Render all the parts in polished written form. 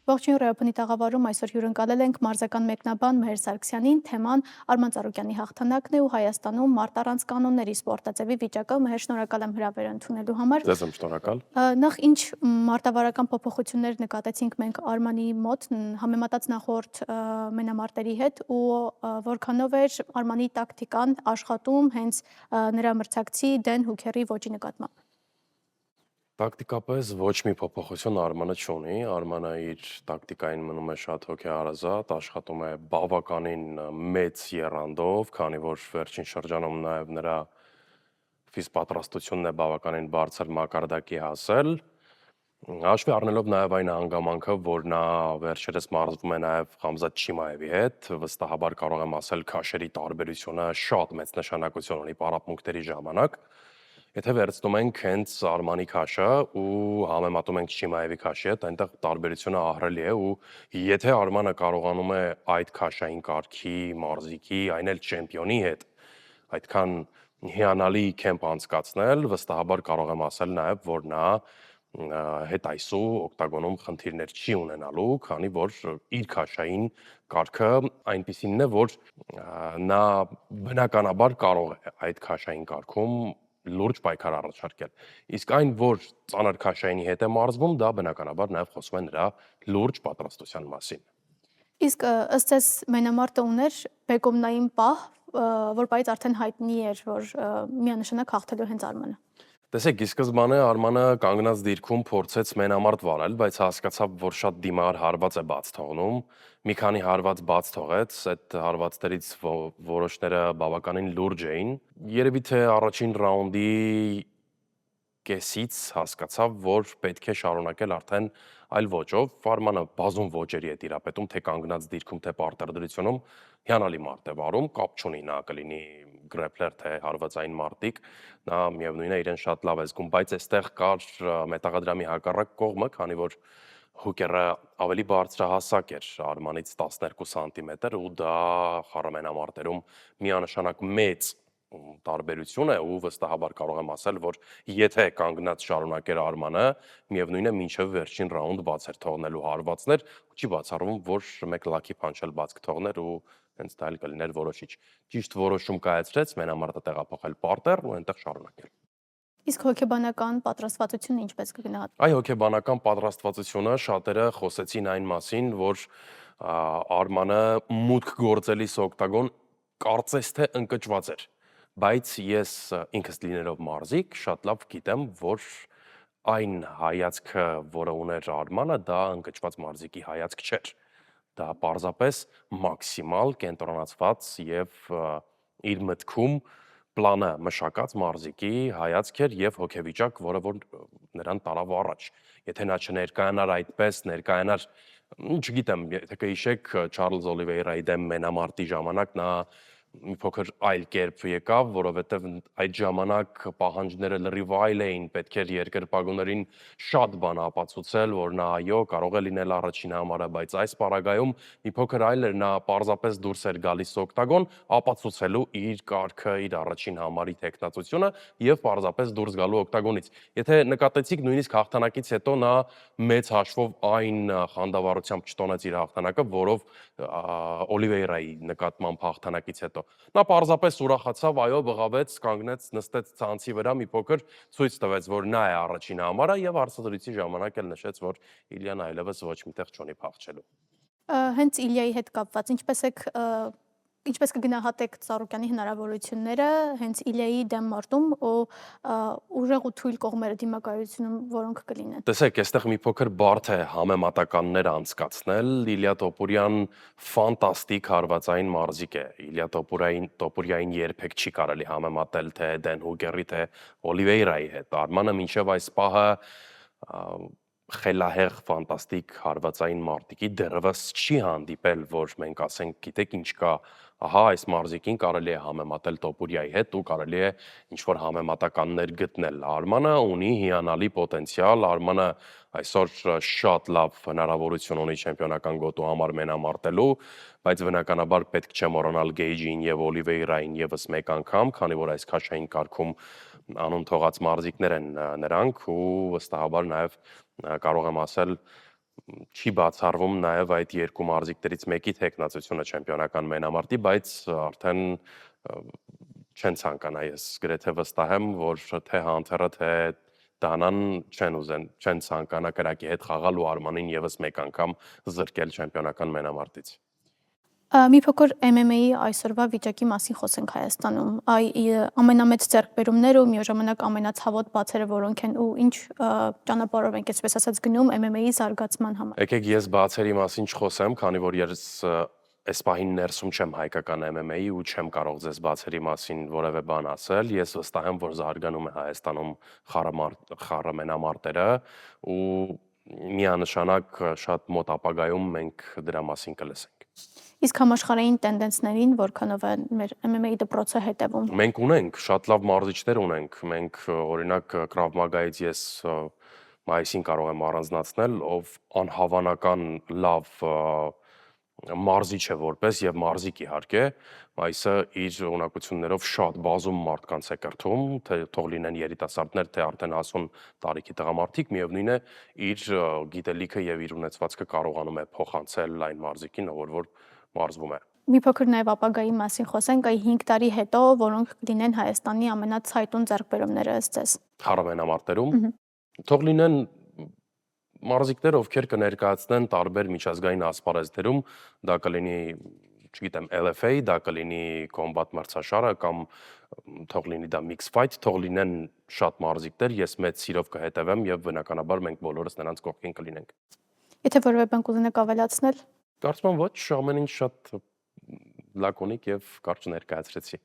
Ողջույն Ռեոփնի տաղավարում այսօր հյուրընկալել ենք մարզական մեկնաբան Մհեր Սարգսյանին, թեման Արման Ծառուկյանի հաղթանակն է ու Հայաստանում մարտ առանց կանոնների սպորտաձևի վիճակը։ Մհեր, շնորհակալ եմ հրավերը ընդունելու համար։ Ձեզ եմ շնորհակալ։ Նախ ինչ մարտավարական փոփոխություններ նկատեցինք մենք Արմանի մոտ համեմատած նախորդ մենամարտերի հետ ու որքանով էր Արմանի տակտիկան աշխատում հենց նրա մրցակցի Դեն Հուքերի ոճի նկատմամբ։ Տակտիկապես ոչ մի փոփոխություն Արմանը չունի, Արմանը իր տակտիկային մնում է շատ հոգեհարազատ, աշխատում է բավականին մեծ եռանդով, քանի որ վերջին շրջանում նաև նրա ֆիզպատրաստությունն է բավականին բարձր մակարդակի հասել, հաշվի առնելով նաև այն հանգամանքը, որ նա վերջերս մարզվում է նաև Խամզատ Չիմայևի հետ, վստահաբար կարող եմ ասել քաշերի տարբերությունը շատ մեծ նշանակություն ունի պարապմունքների ժամանակ։ Եթե վերցնում ենք հենց Արմանի քաշը ու համեմատում ենք Չիմայևի քաշի հետ, այնտեղ տարբերությունը ահռելի է ու եթե Արմանը կարողանում է այդ քաշային կարգի մարզիկի, այն էլ չեմպիոնի հետ այդքան հիանալի քեմփ անցկացնել, վստահաբար կարող եմ ասել նաև, որ նա հետայսու օկտագոնում խնդիրներ չի ունենալու, քանի որ իր քաշային կարգը այնպիսինն է, որ նա բնականաբար կարող է այդ քաշային կարգում լուրջ պայքար առաջարկել։ Իսկ այն, որ ծանր քաշայինի հետ է մարզվում, դա բնականաբար նաև խոսում է նրա լուրջ պատրաստության մասին։ Իսկ ըստ ձեզ մենամարտը ուներ բեկումնային պահ, որ պայից արդեն հայտնի էր, որ միանշանակ հաղթելու հենց Արմանը։ Տեսեք, ի սկզբանե Արմանը կանգնած դիրքում փորձեց մենամարտ վարել, բայց հասկացավ, որ շատ դիմար հարված է բաց թողնում։ Մի քանի հարված բաց թողեց, այդ հարվածներից որոշները բավականին լուրջ էին։ Երևի թե առաջին ռաունդի կեսից հասկացավ, որ պետք է շարունակել արդեն այլ ոճով։ Արմանը բազում ոճերի է տիրապետում, թե կանգնած դիրքում, թե պարտադրությունում, հիանալի մարդ է վարում, կապ չունի նա կլինի գրեփլեր թե հարվածային մարտիկ, նա միևնույն է իրեն շատ լավ է զգում, բայց այստեղ կար մետաղադրամի հակառակ կողմը, քանի որ Հուկերը ավելի բարձրահասակ էր Արմանից 12 սանտիմետր ու դա խառամենամարտերում միանշանակ մեծ տարբերություն է ու վստահաբար կարող եմ ասել, որ եթե կանգնած շարունակեր Արմանը, միևնույն է մինչև վերջին ռաունդ բաց էր թողնելու հարվածներ, չի բացառվում, որ մեկ լաքի փանչել բաց կթողներ ու հենց դա էլ կլիներ որոշիչ։ Ճիշտ որոշում կայացրեց մենամարտը տեղափոխել պարտեր ու այնտեղ շարունակել։ Իսկ հոգեբանական պատրաստվածությունը ինչպես կգնահատվի։ Այ հոգեբանական պատրաստվածությունը շատերը խոսեցին այն մասին, որ Արմանը մուտք գործելիս օկտագոն կարծես թե ընկճված էր, բայց ես ինքս լինելով մարզիկ շատ լավ գիտեմ, որ այն հայացքը, որը ուներ Արմանը, դա ընկճված մարզիկի հայացք չէր։ Դա պարզապես մաքսիմալ կենտրոնացված եւ իր մտքում պլանը մշակած մարզիկի հայացք էր եւ հոգեվիճակ, որը որ նրան տարավ առաջ։ Եթե նա չներկայանար այդպես, ներկայանար, չգիտեմ, եթե կհիշեք Չարլզ Օլիվեյրայի դեմ մենամարտի ժամանակ նա մի փոքր այլ կերպ եկավ, որովհետև այդ ժամանակ պահանջները լրիվ այլ էին, պետք էր երկրպագուներին շատ բան ապացուցել, որ նա այո, կարող է լինել առաջին համարը, բայց այս պարագայում մի փոքր այլ էր, նա պարզապես դուրս էր գալիս օկտագոն, ապացուցելու իր կարգը, իր առաջին համարի տեխնացությունը եւ պարզապես դուրս գալու օկտագոնից։ Եթե նկատեցիք, նույնիսկ հաղթանակից հետո նա մեծ հաշվով այն խանդավառությամբ չտոնեց իր հաղթանակը, որով Օլիվեյրայի նկատմամբ հաղթանակից հետո նա պարզապես ուրախացավ, այո, բղավեց, կանգնեց, նստեց ցանցի վրա, մի փոքր ցույց տվեց, որ նա է առաջին համարը եւ հարցազրույցի ժամանակ էլ նշեց, որ Իլյան այլևս ոչ միտեղ չունի փախչելու։ Հենց Իլիայի հետ կապված, ինչպես կգնահատեք Ծառուկյանի հնարավորությունները հենց Իլիայի դեմ մարտում ու ուժեղ ու թույլ կողմերը դիմակայությունում, որոնք կլինեն։ Տեսեք, այստեղ մի փոքր բարդ է համեմատականներ անցկացնել։ Իլիա Տոպուրյան ֆանտաստիկ հարվածային մարզիկ է։ Իլիա Տոպուրյային երբեք չի կարելի համեմատել թե Դեն Հուկերի, թե Օլիվեյրայի հետ։ Արմանը մինչև այս պահը խելահեղ ֆանտաստիկ հարվածային մարտիկի դեռևս չի հանդիպել, որ մենք ասենք, գիտեք ինչ կա, ահա այս մարզիկին կարելի է համեմատել Տոպուրյայի հետ ու կարելի է ինչ-որ համեմատականներ գտնել։ Արմանը ունի հիանալի պոտենցիալ, Արմանը այսօր շատ լավ հնարավորություն ունի չեմպիոնական գոտու համար մենամարտելու, բայց բնականաբար պետք չէ մոռանալ Գեյջին եւ Օլիվեյրային եւս մեկ անգամ, քանի որ այս քաշային կարգում անուն թողած մարզիկներ են նրանք ու վստահաբար նաեւ կարող եմ ասել չի բացառվում նաև այդ երկու մարզիկներից մեկի թեկնածությունը չեմպիոնական մենամարտի, բայց արդեն չեն ցանկանա, ես գրեթե վստահ եմ, որ թե Հանթերը, թե Դանան չեն ցանկանա կրակի հետ խաղալ ու Արմանին եւս մեկ անգամ զրկել չեմպիոնական մենամարտից։ Մի փոքր MMA-ի այսօրվա վիճակի մասին խոսենք Հայաստանում։ Ամենամեծ ձեռքբերումները ու միաժամանակ ամենացավոտ բացերը որոնք են ու ինչ ճանապարհով ենք, այսպես ասած, գնում MMA-ի զարգացման համար։ Եկեք ես բացերի մասին չխոսեմ, քանի որ ես այս պահին ներսում չեմ հայկական MMA-ի ու չեմ կարող ձեզ բացերի մասին որևէ բան ասել։ Ես վստահ եմ, որ զարգանում է Հայաստանում խառամենամարտերը ու միանշանակ շատ մոտ ապագայում մենք դրա մասին կլսենք։ Իսկ համաշխարհային տենդենսներին որքանով է մեր MMA դպրոցը հետևում։ Մենք ունենք շատ լավ մարզիչներ ունենք։ Մենք օրինակ Krav Maga-ից ես մայիսին կարող եմ առանձնացնել, ով անհավանական լավ մարզիչ է որպես եւ մարզիկ իհարկե, այսը իր ունակություններով շատ բազում մարդկանց է կրթում, թե թող լինեն երիտասարդներ, թե արդեն հասուն տարիքի տղամարդիկ, միևնույն է իր գիտելիքը եւ իր ունեցվածքը կարողանում է փոխանցել այն մարզիկին, որ մարզվում է։ Մի փոքր նաև ապագայի մասին խոսենք, այ 5 տարի հետո, որոնք կլինեն Հայաստանի ամենացայտուն ձեռքբերումները ըստ ձեզ։ Խառամենամարտերում թող լինեն մարզիկներ, ովքեր կներկայացնեն տարբեր միջազգային ասպարեզներում, դա կլինի, չգիտեմ, LFA, դա կլինի Combat մրցաշարը կամ թող լինի դա Mix Fight, թող լինեն շատ մարզիկներ, ես մեծ սիրով կհետևեմ եւ բնականաբար մենք բոլորս նրանց կողքին կլինենք։ Եթե որևէ բան կուզենաք ավելացնել։ Կարծում եմ ոչ, ամեն ինչ շատ լակոնիկ եւ կարճ ներկայացրեցի։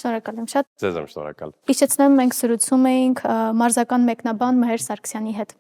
Շնորհակալ եմ շատ։ Ձեզ եմ շնորհակալ։ Հիշեցնեմ, մենք զրուցում էինք մարզական մեկնաբան Մհեր Սարգսյանի հետ։